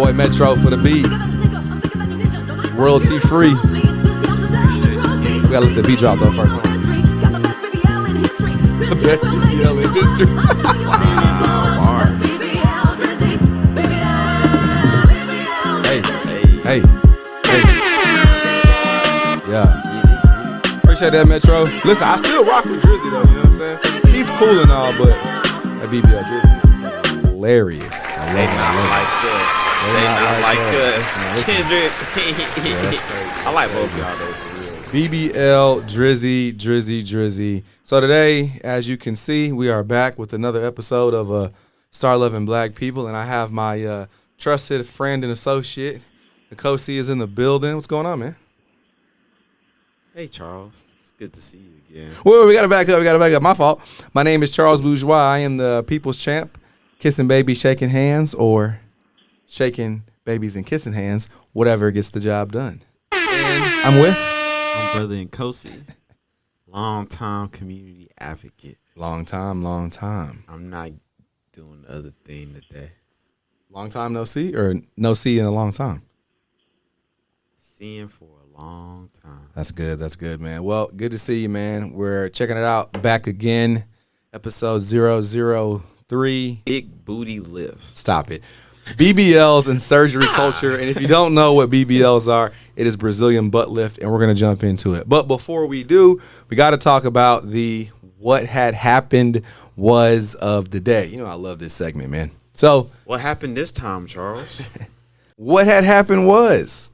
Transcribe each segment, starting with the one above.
boy Metro for the beat. Royalty free. We gotta let the beat drop though first. The best BBL in history. Hey. Yeah. Appreciate that, Metro. Listen, I still rock with Drizzy though, you know what I'm saying? He's cool and all, but that BBL Drizzy is hilarious. They not like us. Kendrick. I like both of y'all though, for real. BBL, Drizzy. So today, as you can see, we are back with another episode of Star Loving Black People, and I have my trusted friend and associate, Nkosi, is in the building. What's going on, man? Hey, Charles. It's good to see you again. Well, we got to back up. My fault. My name is Charles Bourgeois. I am the people's champ, kissing babies, shaking hands, or shaking babies and kissing hands, whatever gets the job done. And I'm Brother Nkosi, long-time community advocate. Long time. I'm not doing the other thing today. Long time no see, or no see in a long time? Seeing for a long time. That's good, man. Well, good to see you, man. We're checking it out. Back again. Episode 003. Big booty lifts. Stop it. BBLs and surgery culture. And if you don't know what BBLs are, it is Brazilian butt lift, and we're going to jump into it. But before we do, we got to talk about the what had happened was of the day. You know, I love this segment, man. So what happened this time, Charles? What had happened was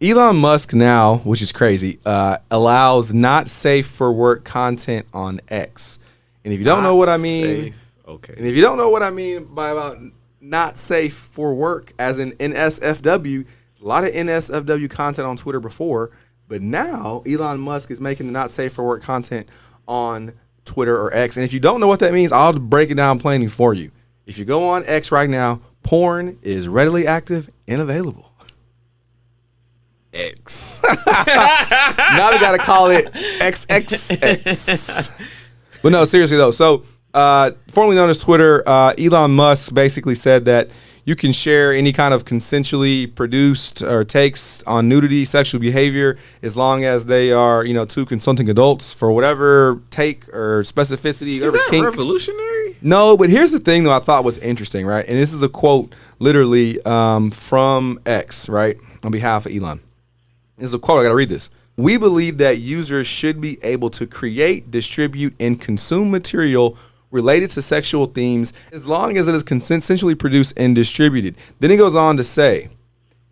Elon Musk now, which is crazy, allows not safe for work content on X. And if you don't know what I mean, okay. And if you don't know what I mean by about not safe for work, as in NSFW, a lot of NSFW content on Twitter before, but now Elon Musk is making the not safe for work content on Twitter or X. And if you don't know what that means, I'll break it down plainly for you. If you go on X right now, porn is readily active and available. X. Now we got to call it XXX. But no, seriously though. So, formerly known as Twitter, Elon Musk basically said that you can share any kind of consensually produced or takes on nudity, sexual behavior, as long as they are, two consenting adults for whatever take or specificity. Is that kink. Revolutionary? No, but here's the thing though I thought was interesting, right? And this is a quote literally from X, right? On behalf of Elon. This is a quote, I gotta read this. We believe that users should be able to create, distribute, and consume material related to sexual themes as long as it is consensually produced and distributed. Then he goes on to say,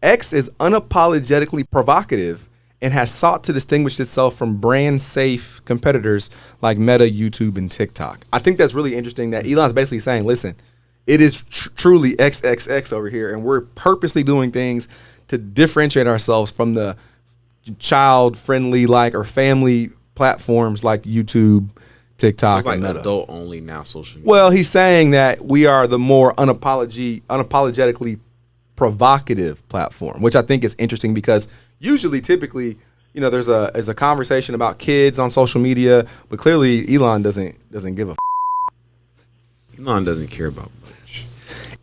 X is unapologetically provocative and has sought to distinguish itself from brand-safe competitors like Meta, YouTube, and TikTok. I think that's really interesting that Elon's basically saying, listen, it is truly XXX over here, and we're purposely doing things to differentiate ourselves from the child-friendly or family platforms like YouTube, TikTok, it's like and Meta. Adult only now social media. Well, he's saying that we are the more unapologetically provocative platform, which I think is interesting because typically, there's a conversation about kids on social media, but clearly Elon doesn't give a Elon doesn't care about much.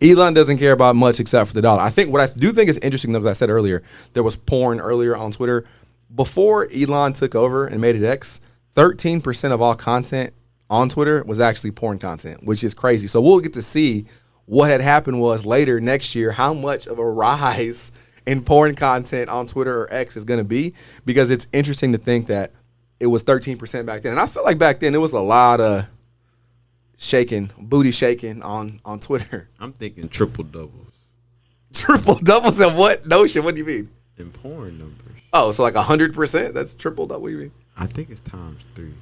Elon doesn't care about much except for the dollar. I think what I do think is interesting, though, as I said earlier, there was porn earlier on Twitter. Before Elon took over and made it X, 13% of all content on Twitter was actually porn content, which is crazy. So we'll get to see what had happened was later next year, how much of a rise in porn content on Twitter or X is going to be, because it's interesting to think that it was 13% back then. And I feel like back then it was a lot of booty shaking on Twitter. I'm thinking triple doubles. Triple doubles and what notion? What do you mean? In porn numbers. Oh, so like 100%? That's triple double, what do you mean? I think it's times 3.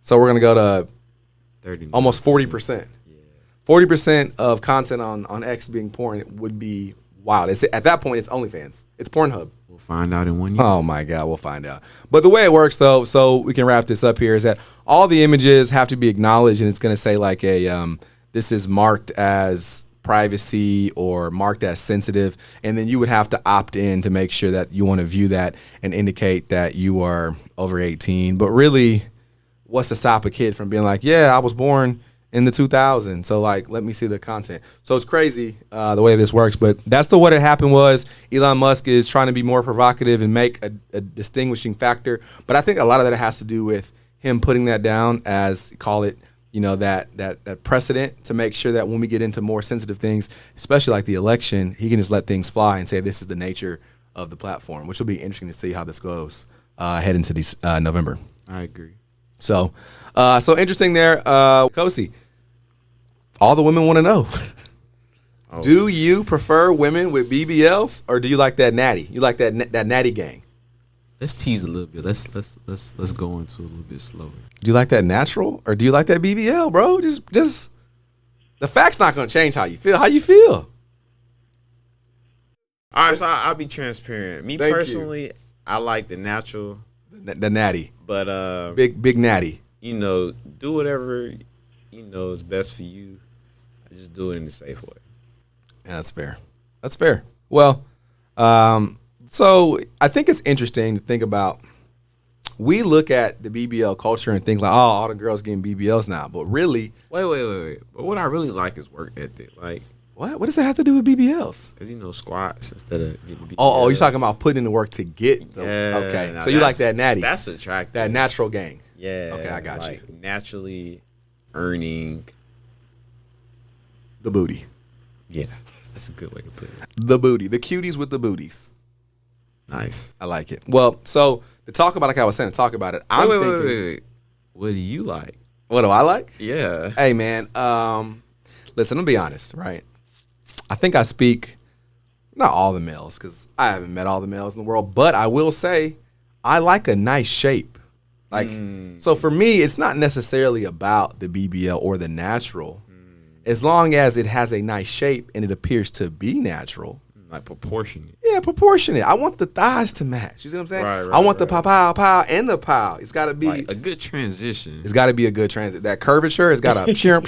So we're going to go to 30, almost 40%. Yeah. 40% of content on X being porn would be wild. At that point, it's OnlyFans. It's Pornhub. We'll find out in 1 year. Oh, my God. We'll find out. But the way it works, though, so we can wrap this up here, is that all the images have to be acknowledged, and it's going to say like this is marked as privacy or marked as sensitive, and then you would have to opt in to make sure that you want to view that and indicate that you are over 18. But really, what's to stop a kid from being like, yeah, I was born in the 2000s. So like, let me see the content. So it's crazy the way this works, but that's what had happened was Elon Musk is trying to be more provocative and make a distinguishing factor. But I think a lot of that has to do with him putting that down as, call it, that precedent to make sure that when we get into more sensitive things, especially like the election, he can just let things fly and say this is the nature of the platform, which will be interesting to see how this goes head into November. I agree. So interesting there. Nkosi, all the women want to know. Oh. Do you prefer women with BBLs or do you like that natty? You like that natty gang? Let's tease a little bit. Let's go into a little bit slower. Do you like that natural or do you like that BBL, bro? Just the fact's not gonna change how you feel. How you feel? All right, so I'll be transparent. Me Thank personally, I like the natural, the natty, but big natty. Do whatever is best for you. I just do it in a safe way. Yeah, that's fair. Well, so I think it's interesting to think about. We look at the BBL culture and think like, oh, all the girls getting BBLs now, but really, Wait. But what I really like is work ethic. Like, what does that have to do with BBLs? Cause squats instead of getting BBLs. Oh, you're talking about putting in the work to get them. Yeah. Okay, so you like that natty? That's attractive. That natural gang. Yeah. Okay, I got you. Naturally earning the booty. Yeah, that's a good way to put it. The booty. The cuties with the booties. Nice. I like it. Well, so to talk about, like I was saying, to talk about it, I'm thinking. Wait. What do you like? What do I like? Yeah. Hey, man. Listen, I'm gonna be honest, right? I think I speak, not all the males, because I haven't met all the males in the world, but I will say I like a nice shape. Like, so for me, it's not necessarily about the BBL or the natural, as long as it has a nice shape and it appears to be natural. Like proportionate. Yeah, proportionate. I want the thighs to match. You see what I'm saying? Right, I want the pow and the pow. It's got to be like a good transition. It's got to be a good transit. That curvature has got a shrimp.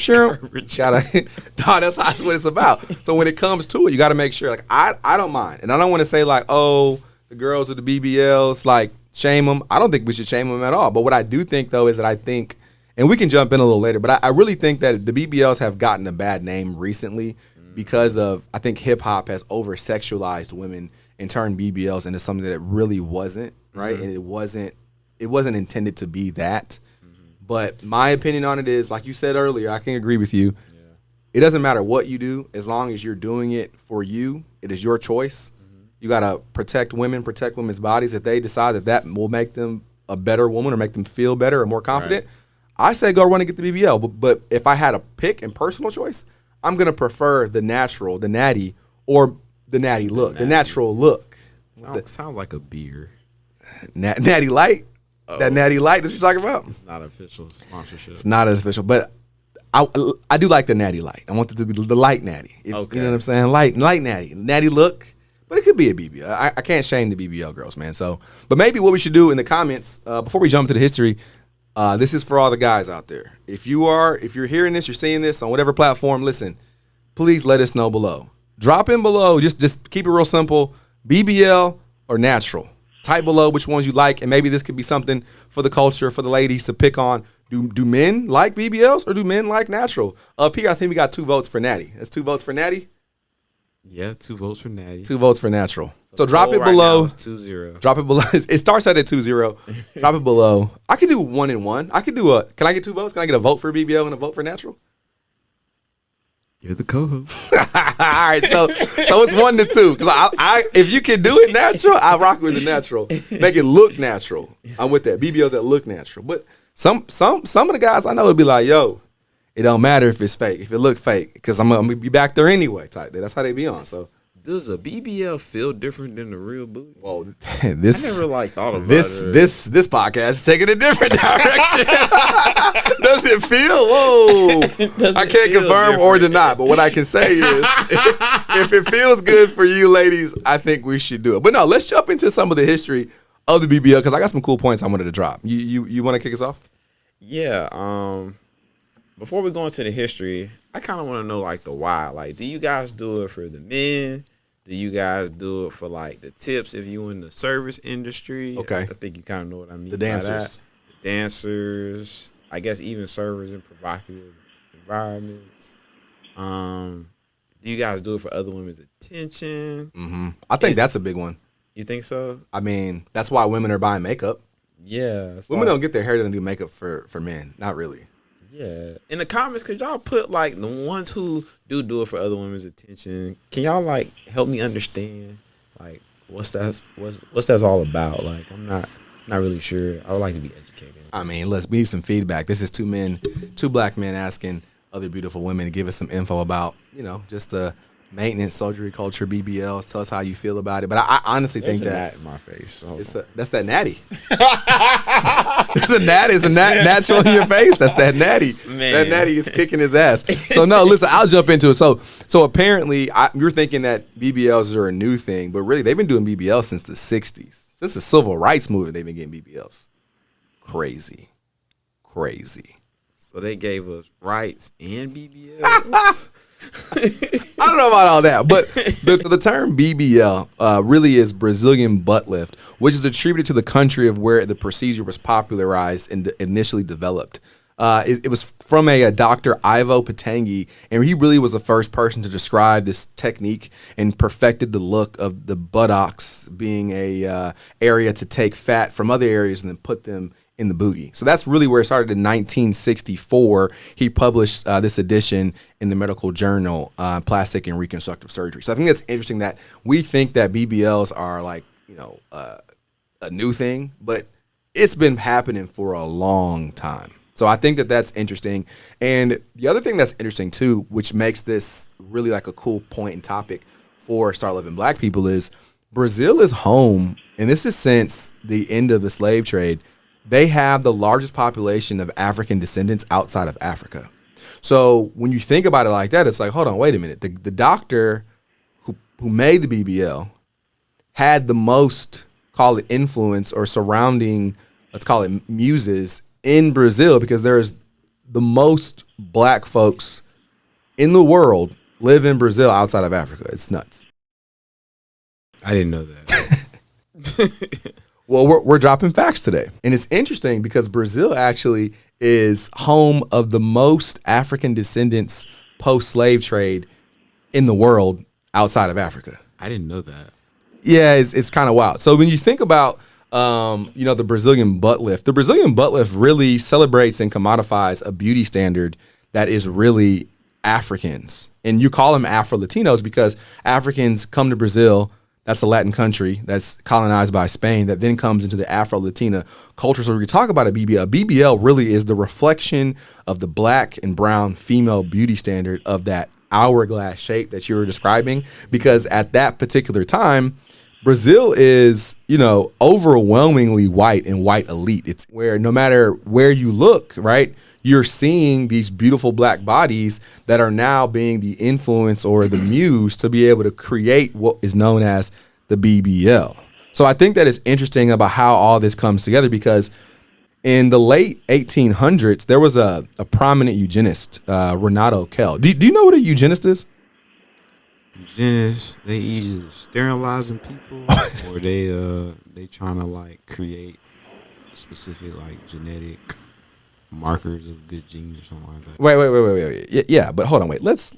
Gotta, dog, that's what it's about. So when it comes to it, you got to make sure. Like I don't mind, and I don't want to say like, oh, the girls with the BBLs, like shame them. I don't think we should shame them at all. But what I do think though is that I think, and we can jump in a little later, but I really think that the BBLs have gotten a bad name recently. Because of, I think hip hop has over sexualized women and turned BBLs into something that it really wasn't, right? And it wasn't intended to be that. But my opinion on it is, like you said earlier, I can agree with you. Yeah. It doesn't matter what you do, as long as you're doing it for you. It is your choice. You gotta protect women's bodies. If they decide that will make them a better woman or make them feel better or more confident, I say go run and get the BBL. But if I had a pick and personal choice, I'm going to prefer the natural, the natty, or the natty look, the natural look. Sounds like a beer. Natty Light? Oh. That Natty Light that you're talking about? It's not official sponsorship. It's not official, but I do like the Natty Light. I want it to be the light natty. Okay. You know what I'm saying? Light natty. Natty look, but it could be a BBL. I can't shame the BBL girls, man. So, but maybe what we should do in the comments, before we jump into the history, this is for all the guys out there. If you're hearing this, you're seeing this on whatever platform, listen, please let us know below. Drop in below. Just keep it real simple. BBL or natural. Type below which ones you like, and maybe this could be something for the culture, for the ladies to pick on. Do men like BBLs or do men like natural? Up here, I think we got 2 votes for natty. That's 2 votes for natty? Yeah, 2 votes for natty. 2 votes for natural. So drop it below. It's 2-0. Drop it below. It starts out at 2-0. Drop it below. I could do 1 and 1. I could do can I get 2 votes? Can I get a vote for BBL and a vote for natural? You're the co-host. All right, so it's 1-2. Because I if you can do it natural, I rock with the natural. Make it look natural. I'm with that. BBLs that look natural. But some of the guys I know would be like, yo, it don't matter if it's fake, if it look fake, because I'm gonna be back there anyway. Type. That's how they be on. So. Does a BBL feel different than the real booty? Well, I never thought about this podcast is taking a different direction. Does it feel? Whoa! I can't confirm or deny, but what I can say is, if it feels good for you, ladies, I think we should do it. But no, let's jump into some of the history of the BBL because I got some cool points I wanted to drop. You want to kick us off? Yeah. Before we go into the history, I kind of want to know like the why. Like, do you guys do it for the men? Do you guys do it for like the tips if you in the service industry? Okay. I think you kind of know what I mean. The dancers. The dancers. I guess even servers in provocative environments? Do you guys do it for other women's attention? I think that's a big one. You think so? I mean, that's why women are buying makeup. Yeah. Women don't get their hair done and do makeup for men. Not really. Yeah. In the comments, could y'all put like the ones who do it for other women's attention? Can y'all like help me understand like what's that all about? Like I'm not really sure. I would like to be educated. I mean, we need some feedback. This is two black men asking other beautiful women to give us some info about, just the maintenance surgery culture, BBL. Tell us how you feel about it. But I honestly think that in my face. that's that natty. It's a gnat showing in your face. That's that natty. Man. That natty is kicking his ass. So no, listen, I'll jump into it. So apparently, you're thinking that BBLs are a new thing, but really they've been doing BBLs since the '60s. Since the civil rights movement, they've been getting BBLs. Crazy. So they gave us rights and BBL. I don't know about all that, but the term BBL really is Brazilian butt lift, which is attributed to the country of where the procedure was popularized and initially developed. It was from a Dr. Ivo Patangi, and he really was the first person to describe this technique and perfected the look of the buttocks being a area to take fat from other areas and then put them in the booty. So that's really where it started in 1964. He published this edition in the medical journal, Plastic and Reconstructive Surgery. So I think that's interesting that we think that BBLs are like, a new thing, but it's been happening for a long time. So I think that that's interesting. And the other thing that's interesting too, which makes this really like a cool point and topic for Start Living Black people, is Brazil is home, and this is since the end of the slave trade. They have the largest population of African descendants outside of Africa. So when you think about it like that, it's like, hold on, wait a minute. The doctor who made the BBL had the most, call it influence or surrounding, let's call it muses in Brazil, because there's the most black folks in the world live in Brazil outside of Africa. It's nuts. I didn't know that. Well, we're dropping facts today. And it's interesting because Brazil actually is home of the most African descendants post-slave trade in the world outside of Africa. I didn't know that. Yeah, it's kind of wild. So when you think about, the Brazilian butt lift, the Brazilian butt lift really celebrates and commodifies a beauty standard that is really Africans. And you call them Afro-Latinos because Africans come to Brazil. That's a Latin country that's colonized by Spain that then comes into the Afro-Latina culture. So when we talk about a BBL really is the reflection of the black and brown female beauty standard of that hourglass shape that you were describing. Because at that particular time, Brazil is, overwhelmingly white and white elite. It's where no matter where you look, right, you're seeing these beautiful black bodies that are now being the influence or the muse to be able to create what is known as the BBL. So I think that it's interesting about how all this comes together, because in the late 1800s, there was a prominent eugenist, Renato Kell. Do you know what a eugenist is? Eugenists, they either sterilizing people or they trying to like create specific like genetic markers of good genes or something like that. Wait. Yeah, but hold on, wait. Let's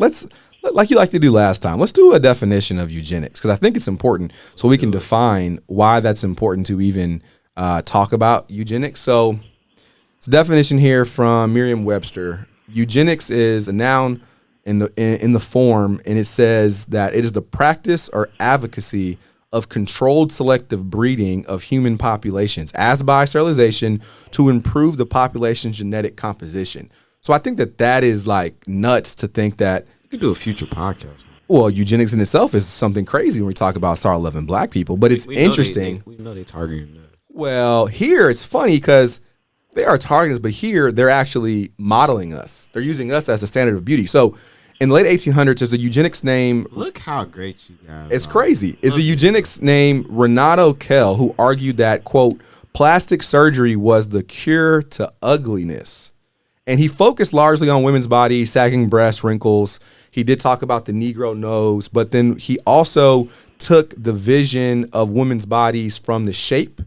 like you like to do last time. Let's do a definition of eugenics, because I think it's important so we can define why that's important to even talk about eugenics. So it's a definition here from Merriam-Webster. Eugenics is a noun in the form, and it says that it is the practice or advocacy of controlled selective breeding of human populations as by sterilization to improve the population's genetic composition. So I think that is like nuts to think that. You could do a future podcast. Well, eugenics in itself is something crazy when we talk about Start Loving Black people, but it's interesting. We know they targeting us. Well, here it's funny because they are targeting us, but here they're actually modeling us. They're using us as the standard of beauty. So in the late 1800s, there's a eugenics name. Look how great you guys It's crazy. It's a eugenics named Renato Kell, who argued that, quote, plastic surgery was the cure to ugliness. And he focused largely on women's bodies, sagging breasts, wrinkles. He did talk about the Negro nose, but then he also took the vision of women's bodies from the shape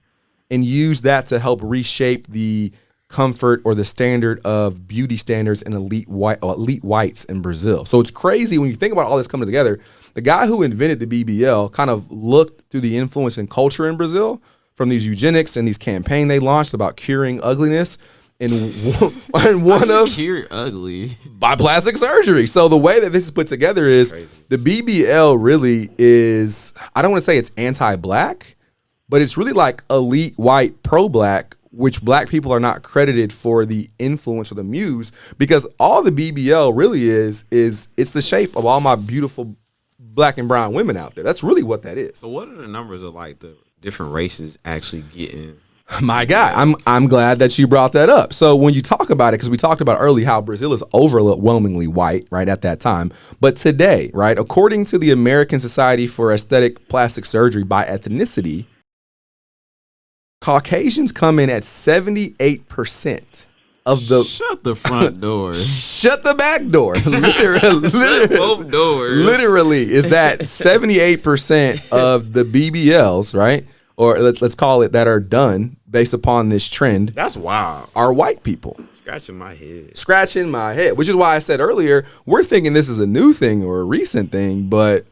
and used that to help reshape the comfort, or the standard of beauty standards in elite whites in Brazil. So it's crazy when you think about all this coming together. The guy who invented the BBL kind of looked through the influence and culture in Brazil from these eugenics and these campaign they launched about curing ugliness. And one of cure ugly by plastic surgery. So the way that this is put together is the BBL really is, I don't want to say it's anti-black, but it's really like elite white pro-black, which black people are not credited for the influence or the muse, because all the BBL really is it's the shape of all my beautiful black and brown women out there. That's really what that is. So what are the numbers of like the different races actually getting? My God, I'm glad that you brought that up. So when you talk about it, because we talked about early how Brazil is overwhelmingly white, right, at that time. But today, right, according to the American Society for Aesthetic Plastic Surgery by ethnicity, Caucasians come in at 78% of the... Shut the front door. Shut the back door. Literally, Shut both doors. Literally, is that 78% of the BBLs, right? Or let's call it that are done based upon this trend. That's wild. Are white people. Scratching my head. Which is why I said earlier, we're thinking this is a new thing or a recent thing, but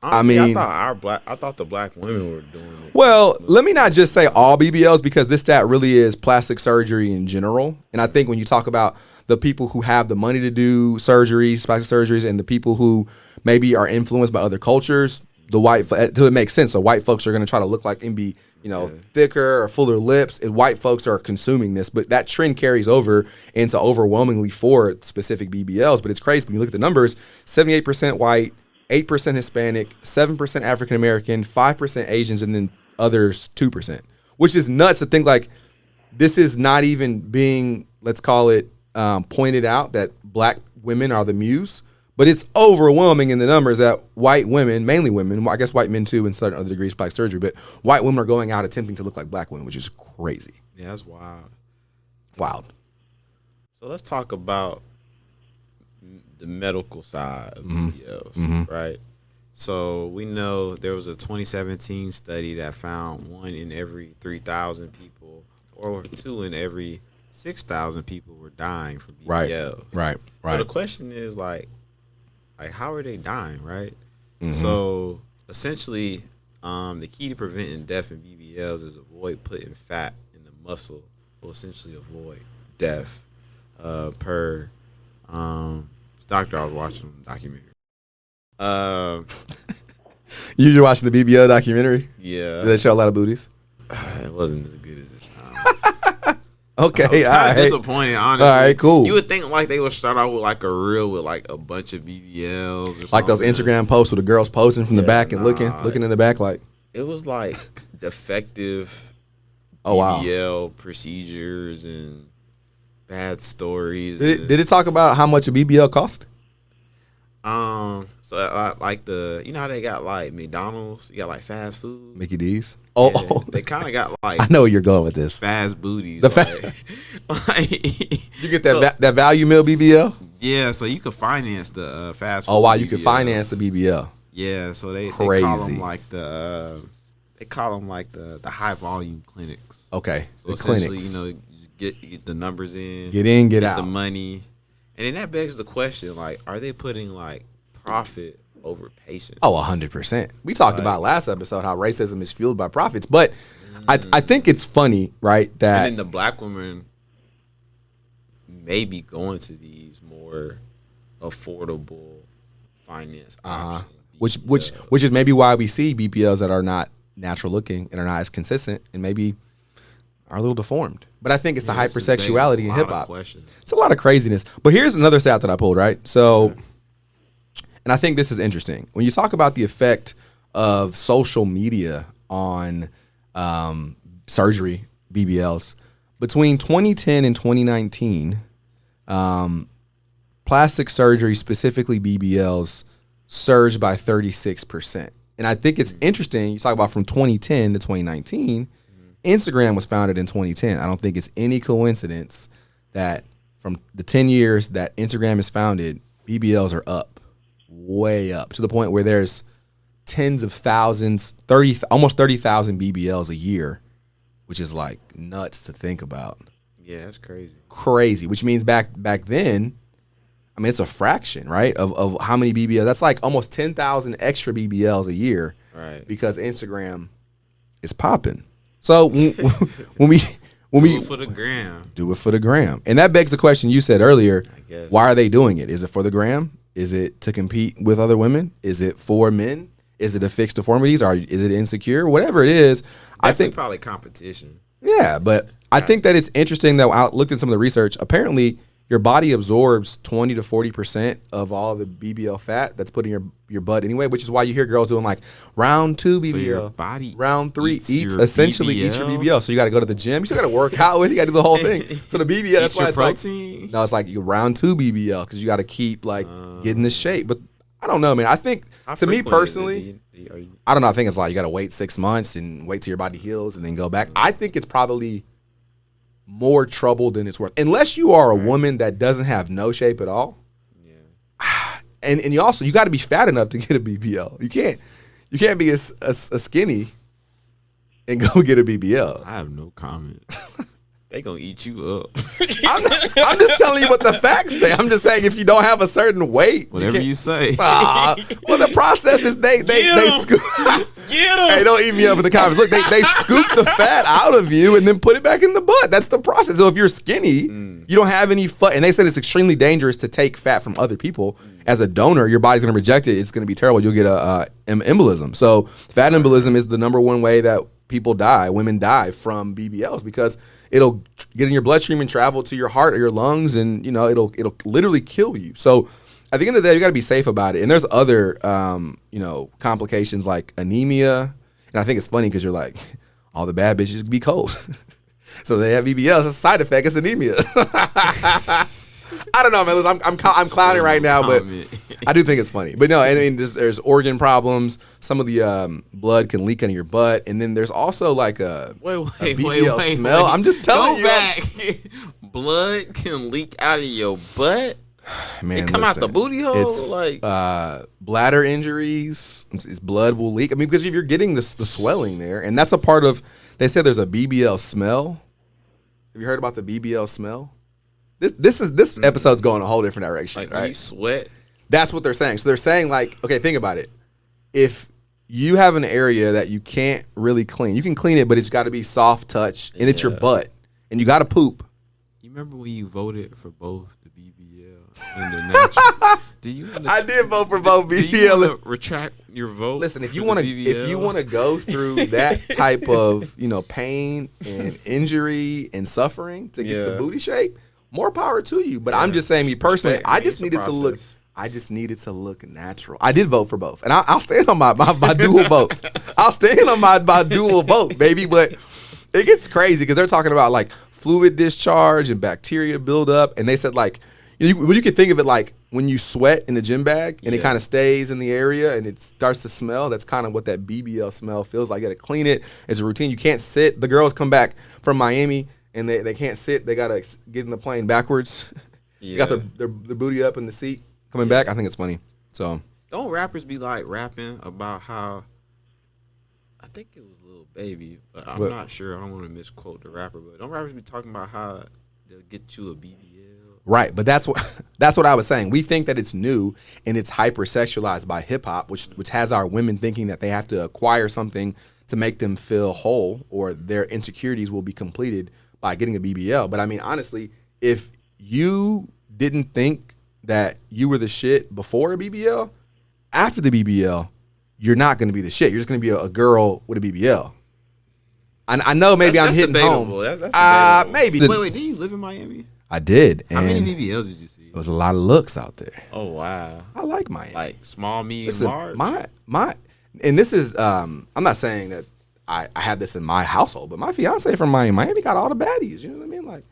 honestly, I mean, I thought the black women were doing it. Well, let me not just say all BBLs, because this stat really is plastic surgery in general. And I think when you talk about the people who have the money to do surgeries, plastic surgeries, and the people who maybe are influenced by other cultures, it makes sense. So white folks are going to try to look like and be, thicker or fuller lips, and white folks are consuming this. But that trend carries over into overwhelmingly for specific BBLs. But it's crazy when you look at the numbers: 78% white, 8% Hispanic, 7% African American, 5% Asians, and then others 2%. Which is nuts to think like this is not even being, let's call it, pointed out that black women are the muse. But it's overwhelming in the numbers that white women, mainly women, I guess white men too in certain other degrees, plastic surgery, but white women are going out attempting to look like black women, which is crazy. Yeah, that's wild. Wild. So let's talk about the medical side of BBLs, right? So we know there was a 2017 study that found 1 in every 3,000 people, or 2 in every 6,000 people were dying from BBLs. Right. So the question is like how are they dying, right? So essentially, the key to preventing death in BBLs is avoid putting fat in the muscle, will essentially avoid death. Per this doctor I was watching the documentary. You were watching the BBL documentary? Yeah. Did they show a lot of booties? It wasn't as good as it sounds. Okay, all right. Disappointed, honestly. All right, cool. You would think like they would start out with like a reel with like a bunch of BBLs or something. Like those Instagram posts with the girls posing from the back and looking in the back like. It was like defective wow. BBL procedures and bad stories. Did it talk about how much a BBL cost? So like how they got like McDonald's, you got like fast food, Mickey D's. Yeah, they kind of got like I know where you're going with this. Fast booties. You get that that value meal BBL. Yeah, so you could finance the fast food. Oh wow, you BBLs. could finance the BBL. Yeah, so they call them like the high volume clinics. Okay, so the essentially, clinics. you get the numbers in, get out the money, and then that begs the question: like, are they putting like profit over patients? Oh, 100%. We talked about last episode how racism is fueled by profits, but I think it's funny, right? That and then the black women may be going to these more affordable finance options. Which is maybe why we see BBLs that are not natural looking and are not as consistent and maybe are a little deformed. But I think it's the hypersexuality in hip hop. It's a lot of craziness. But here's another stat that I pulled, right? So, and I think this is interesting. When you talk about the effect of social media on surgery, BBLs, between 2010 and 2019, plastic surgery, specifically BBLs, surged by 36%. And I think it's interesting. You talk about from 2010 to 2019, Instagram was founded in 2010. I don't think it's any coincidence that from the 10 years that Instagram is founded, BBLs are up, way up, to the point where there's tens of thousands, almost 30,000 BBLs a year, which is like nuts to think about. Yeah, that's crazy. Crazy, which means back then, I mean, it's a fraction, right, of how many BBL. That's like almost 10,000 extra BBLs a year, Right? because Instagram is popping. So when we Do it for the gram. do it for the gram, and that begs the question you said earlier: I guess. why are they doing it? Is it for the gram? Is it to compete with other women? Is it for men? Is it to fix deformities? Or is it insecure? Whatever it is, I think probably competition. yeah, but I think that it's interesting that I looked at some of the research. Apparently, your body absorbs 20 to 40% of all the BBL fat that's put in your butt anyway, which is why you hear girls doing like round 2 BBL, So your body round 3 eats eats your essentially eats your BBL. So you got to go to the gym. You still got to work out with it. You got to do the whole thing. So the BBL, that's why your it's protein? like, no, it's like round 2 BBL because you got to keep like getting the shape. But I don't know, man. I think to me personally, I don't know. I think it's like you got to wait 6 months and wait till your body heals and then go back. I think it's probably more trouble than it's worth, unless you are a woman that doesn't have no shape at all. Yeah, and you also you got to be fat enough to get a BBL. You can't be a skinny and go get a BBL. I have no comment. They gonna eat you up. I'm just telling you what the facts say. I'm just saying if you don't have a certain weight, Whatever you say. well, the process is they scoop. Get 'em. Hey, don't eat me up in the comments. Look, they scoop the fat out of you and then put it back in the butt. That's the process. So if you're skinny, you don't have any fat. And they said it's extremely dangerous to take fat from other people. As a donor, your body's going to reject it. It's going to be terrible. You'll get a embolism. So fat embolism is the number one way that women die from BBLs, because it'll get in your bloodstream and travel to your heart or your lungs, and it'll literally kill you. So at the end of the day, you got to be safe about it. And there's other complications like anemia. And I think it's funny because you're like, all the bad bitches be cold. So they have BBLs. It's a side effect. It's anemia. I don't know, man. Listen, I'm clowning right now, but I do think it's funny. But no, I mean, there's organ problems. Some of the blood can leak out of your butt, and then there's also like a BBL smell. I'm just telling you. Go back. Blood can leak out of your butt. Man, it come out the booty hole. It's like bladder injuries. It's blood will leak. I mean, because if you're getting the swelling there, and that's a part of. They said there's a BBL smell. Have you heard about the BBL smell? This episode's going a whole different direction. Like right? when you sweat. That's what they're saying. So they're saying like, okay, think about it. If you have an area that you can't really clean, you can clean it, but it's got to be soft touch, and it's your butt, and you got to poop. You remember when you voted for both the BBL and the natural? I did vote for both BBL. Do you want to retract your vote? Listen, if you want to go through that type of pain and injury and suffering to get the booty shape, more power to you. But I'm just saying, me personally, I just needed to look. I just needed to look natural. I did vote for both, and I'll stand on my dual vote. I'll stand on my dual vote, baby. But it gets crazy because they're talking about like fluid discharge and bacteria buildup, and they said like you can think of it like when you sweat in a gym bag and it kind of stays in the area and it starts to smell. That's kind of what that BBL smell feels like. You got to clean it. It's a routine. You can't sit. The girls come back from Miami and they can't sit. They got to get in the plane backwards. You got their booty up in the seat. Coming back, I think it's funny. So don't rappers be like rapping about how? I think it was Lil Baby, but I'm not sure. I don't want to misquote the rapper, but don't rappers be talking about how they'll get you a BBL? Right, but that's what I was saying. We think that it's new and it's hypersexualized by hip hop, which has our women thinking that they have to acquire something to make them feel whole, or their insecurities will be completed by getting a BBL. But I mean, honestly, if you didn't think that you were the shit before a BBL, after the BBL, you're not going to be the shit. You're just going to be a girl with a BBL. I know maybe I'm hitting debatable. home. That's debatable. Maybe. Wait, did you live in Miami? I did. How many BBLs did you see? There was a lot of looks out there. Oh, wow. I like Miami. Like small, medium, large? My and this is, I'm not saying that I had this in my household, but my fiance from Miami got all the baddies. You know what I mean? Like,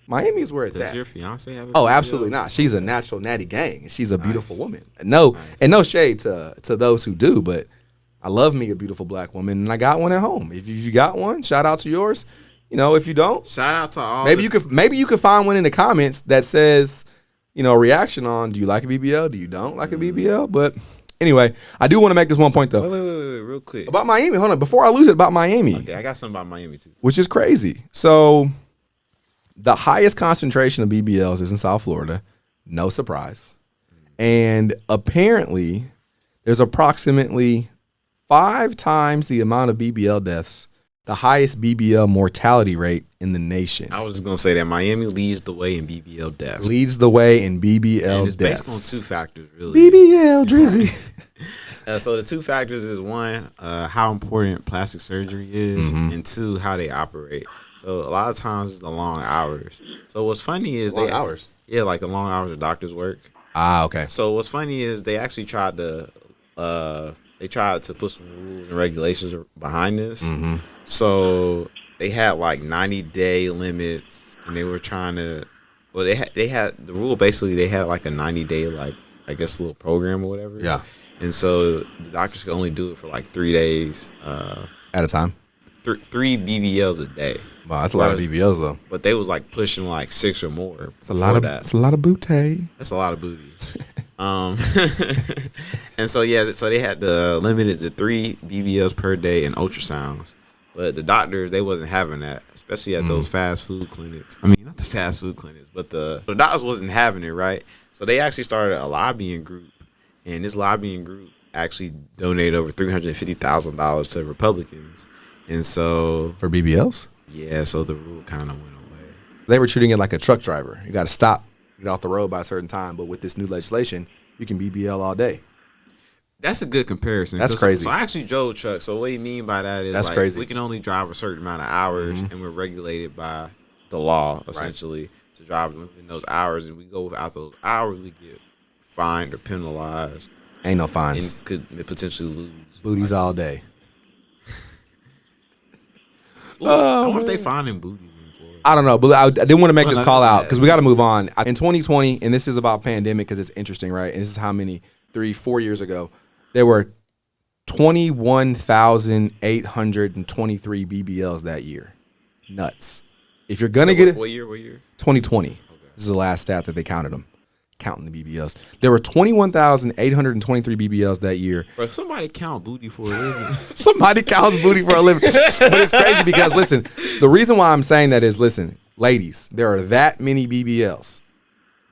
Miami is where it's at. Does your fiance have a Oh, BBL? absolutely not. She's a natural natty gang, and she's a beautiful woman. No, and no shade to those who do, but I love me a beautiful black woman, and I got one at home. If you got one, shout out to yours. If you don't, shout out to all. Maybe you could find one in the comments that says, a reaction on, do you like a BBL? Do you don't like a BBL? But anyway, I do want to make this one point though. Wait, real quick about Miami. Hold on, before I lose it, about Miami. Okay, I got something about Miami too, which is crazy. So the highest concentration of BBLs is in South Florida. No surprise. And apparently, there's approximately 5 times the amount of BBL deaths, the highest BBL mortality rate in the nation. I was just gonna say that Miami leads the way in BBL deaths. Leads the way in BBL and it's deaths. based on 2 factors, really. BBL Drizzy. So the 2 factors is 1, how important plastic surgery is, and 2, how they operate. So a lot of times it's the long hours. So what's funny is hours. Yeah, like the long hours of doctors work. Ah, okay. So what's funny is they actually tried to put some rules and regulations behind this. So they had like 90-day limits, and they were trying to. Well, they had the rule basically. They had like a 90-day like I guess little program or whatever. Yeah. And so the doctors could only do it for like 3 days At a time. 3 BBLs a day. Wow, that's a lot of BBLs though. But they was like pushing like 6 or more. It's a lot of that. It's a lot of booty. That's a lot of booty. And so so they had to limit it to 3 BBLs per day and ultrasounds. But the doctors, they wasn't having that, especially at those fast food clinics. I mean, not the fast food clinics, but the doctors wasn't having it, right? So they actually started a lobbying group, and this lobbying group actually donated over $350,000 to Republicans. And so For BBLs? yeah, so the rule kind of went away. They were treating it like a truck driver. You got to stop, get off the road by a certain time. But with this new legislation, you can BBL all day. That's a good comparison. That's crazy. So I actually drove a truck. So what you mean by that is That's like crazy. we can only drive a certain amount of hours, and we're regulated by the law essentially to drive within those hours. And we go without those hours, we get fined or penalized. Ain't no fines. And could potentially lose. Booties all day. Ooh, I wonder if they finding booties in Florida. I don't know, but I didn't want to make this call out because we got to move on. In 2020, and this is about pandemic because it's interesting, right? And this is how many, 3-4 years ago, there were 21,823 BBLs that year. Nuts. If you're going to get it. What year? 2020. Okay. This is the last stat that they counted them. Counting the BBLs. There were 21,823 BBLs that year. Bro, somebody count booty for a living. Somebody counts booty for a living. But it's crazy because, listen, the reason why I'm saying that is, listen, ladies, there are that many BBLs.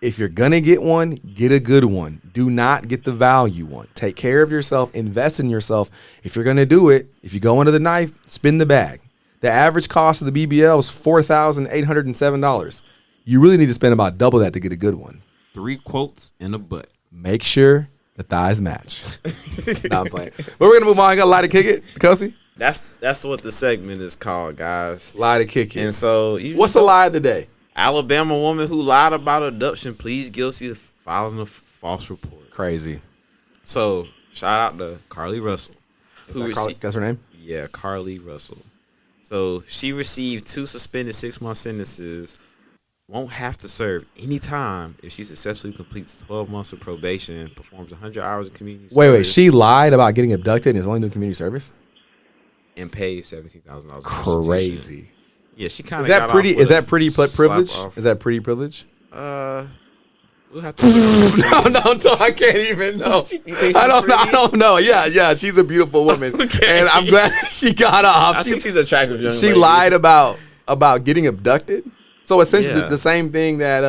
If you're going to get one, get a good one. Do not get the value one. Take care of yourself. Invest in yourself. If you're going to do it, if you go under the knife, spin the bag. The average cost of the BBL is $4,807. You really need to spend about double that to get a good one. 3 quotes and a butt. Make sure the thighs match. No, I'm playing. But we're gonna move on. I got a lie to kick it, Nkosi. That's what the segment is called, guys. Lie to kick it. And so, what's the lie of the day? Alabama woman who lied about abduction pleads guilty of filing a false report. Crazy. So shout out to Carly Russell, That's her name. Yeah, Carly Russell. So she received 2 suspended 6-month sentences. Won't have to serve any time if she successfully completes 12 months of probation, performs 100 hours of community service. Wait. She lied about getting abducted and is only doing community service? And pays $17,000. Crazy. Yeah, she kind of. Is that pretty privilege? Is that pretty privilege? We'll have to. No, I can't even know. I don't know. Yeah, she's a beautiful woman, and I'm glad she got off. I think she's attractive young She lady. lied about getting abducted. So essentially, Yeah. the same thing that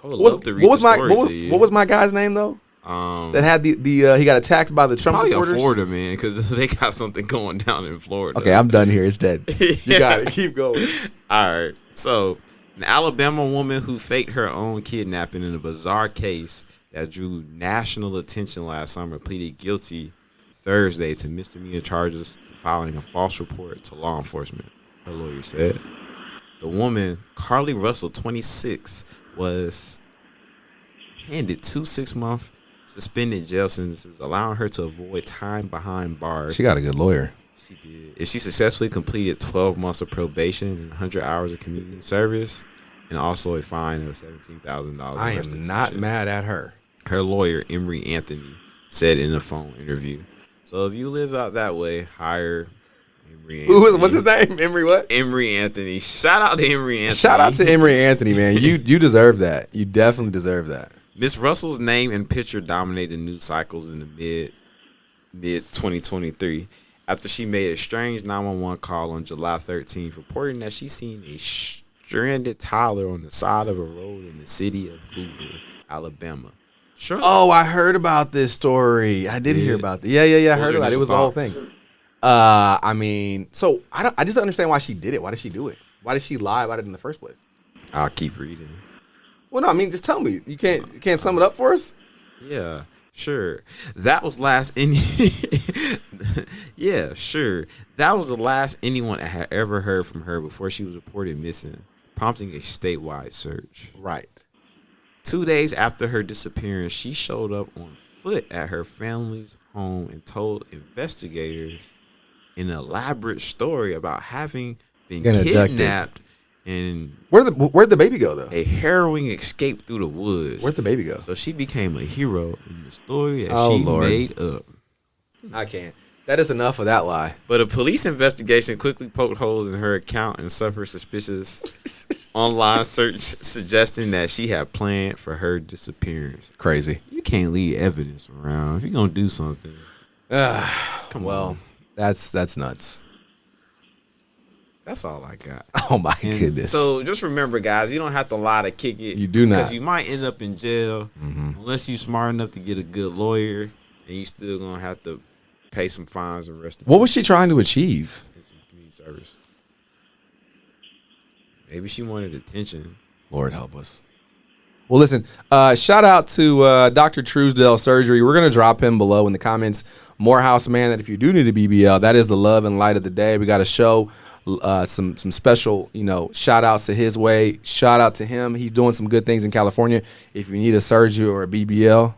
love to read the story to you. what was my guy's name though? That had the he got attacked by the Trump Probably supporters. a Florida man because they got something going down in Florida. Okay, I'm done here. It's dead. You got it. Keep going. All right. So, an Alabama woman who faked her own kidnapping in a bizarre case that drew national attention last summer pleaded guilty Thursday to misdemeanor charges for filing a false report to law enforcement, her lawyer said. The woman, Carly Russell, 26, was handed 2 6-month suspended jail sentences, allowing her to avoid time behind bars. She got a good lawyer. She did. If she successfully completed 12 months of probation and 100 hours of community service, and also a fine of $17,000. I am not mad at her. Her lawyer, Emory Anthony, said in a phone interview. So if you live out that way, hire Emory Anthony. What's his name? Emory what? Emory Anthony. Shout out to Emory Anthony. Shout out to Emory Anthony, man. You deserve that. You definitely deserve that. Miss Russell's name and picture dominated news cycles in the mid 2023 after she made a strange 911 call on July 13th, reporting that she seen a stranded toddler on the side of a road in the city of Hoover, Alabama. Sure. Oh, I heard about this story. I did hear about that. Yeah. I heard about it. It was the whole thing. I mean, so I just don't understand why she did it. Why did she do it? Why did she lie about it in the first place? I'll keep reading. Well, no, I mean, just tell me. You can't sum it up for us? Yeah, sure. That was Yeah, sure. That was the last anyone had ever heard from her before she was reported missing, prompting a statewide search. Right. 2 days after her disappearance, she showed up on foot at her family's home and told investigators an elaborate story about having been kidnapped and where'd the baby go though? A harrowing escape through the woods. Where'd the baby go? So she became a hero in the story that made up. I can't. That is enough of that lie. But a police investigation quickly poked holes in her account and suffered suspicious online search suggesting that she had planned for her disappearance. Crazy. You can't leave evidence around if you're gonna do something. Come on. That's nuts. That's all I got. Oh my goodness. So just remember, guys, you don't have to lie to kick it. You do not. Because you might end up in jail unless you're smart enough to get a good lawyer, and you still gonna have to pay some fines and restitution. What was she trying to achieve? Some community service. Maybe she wanted attention. Lord help us. Well, listen, shout out to Dr. Truesdale Surgery. We're going to drop him below in the comments. Morehouse Man, that if you do need a BBL, that is the love and light of the day. We got to show some special, shout outs to his way. Shout out to him. He's doing some good things in California. If you need a surgery or a BBL,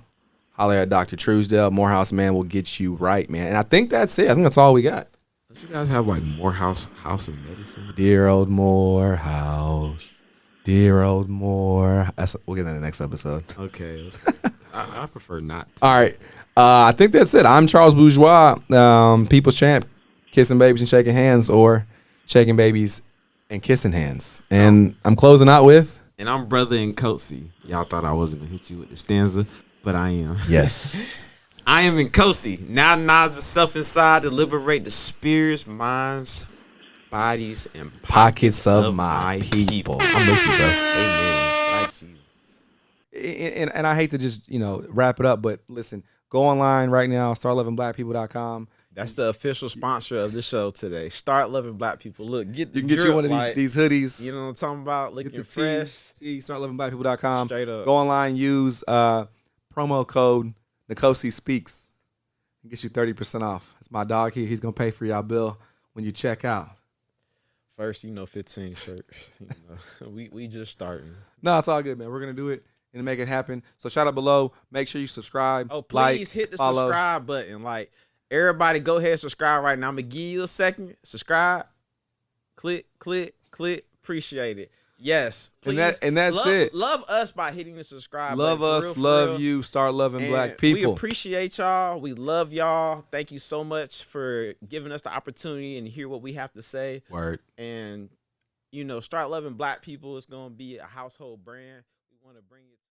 holler at Dr. Truesdale. Morehouse Man will get you right, man. And I think that's it. I think that's all we got. Don't you guys have like Morehouse House of Medicine? Dear old Morehouse. Dear old Moore. We'll get that in the next episode. Okay. I prefer not to. All right. I think that's it. I'm Charles Bourgeois, People's Champ, kissing babies and shaking hands, or shaking babies and kissing hands. And I'm closing out with. And I'm Brother Nkosi. Y'all thought I wasn't going to hit you with the stanza, but I am. Yes. I am Nkosi. Now nods the self inside to liberate the spirits, minds, bodies, and pockets of my people. I'm with you, bro. Amen. Like Jesus. And I hate to just, wrap it up, but listen, go online right now, startlovingblackpeople.com. That's the official sponsor of the show today. Start Loving Black People. Look, you can get you one of these hoodies. You know what I'm talking about? Looking fresh. Startlovingblackpeople.com. Straight up. Go online, use promo code Nkosi Speaks. It gets you 30% off. It's my dog here. He's going to pay for y'all bill when you check out. First, 15 shirts. We just starting. No, it's all good, man. We're going to do it and make it happen. So shout out below. Make sure you subscribe. Oh, please hit the follow. Subscribe button. Like, everybody go ahead and subscribe right now. I'm going to give you a second. Subscribe. Click. Appreciate it. Yes. Please. And that's it. Love us by hitting the subscribe button. Love us. Love you. Start loving black people. We appreciate y'all. We love y'all. Thank you so much for giving us the opportunity and hear what we have to say. Word. And, Start Loving Black People is going to be a household brand. We want to bring it to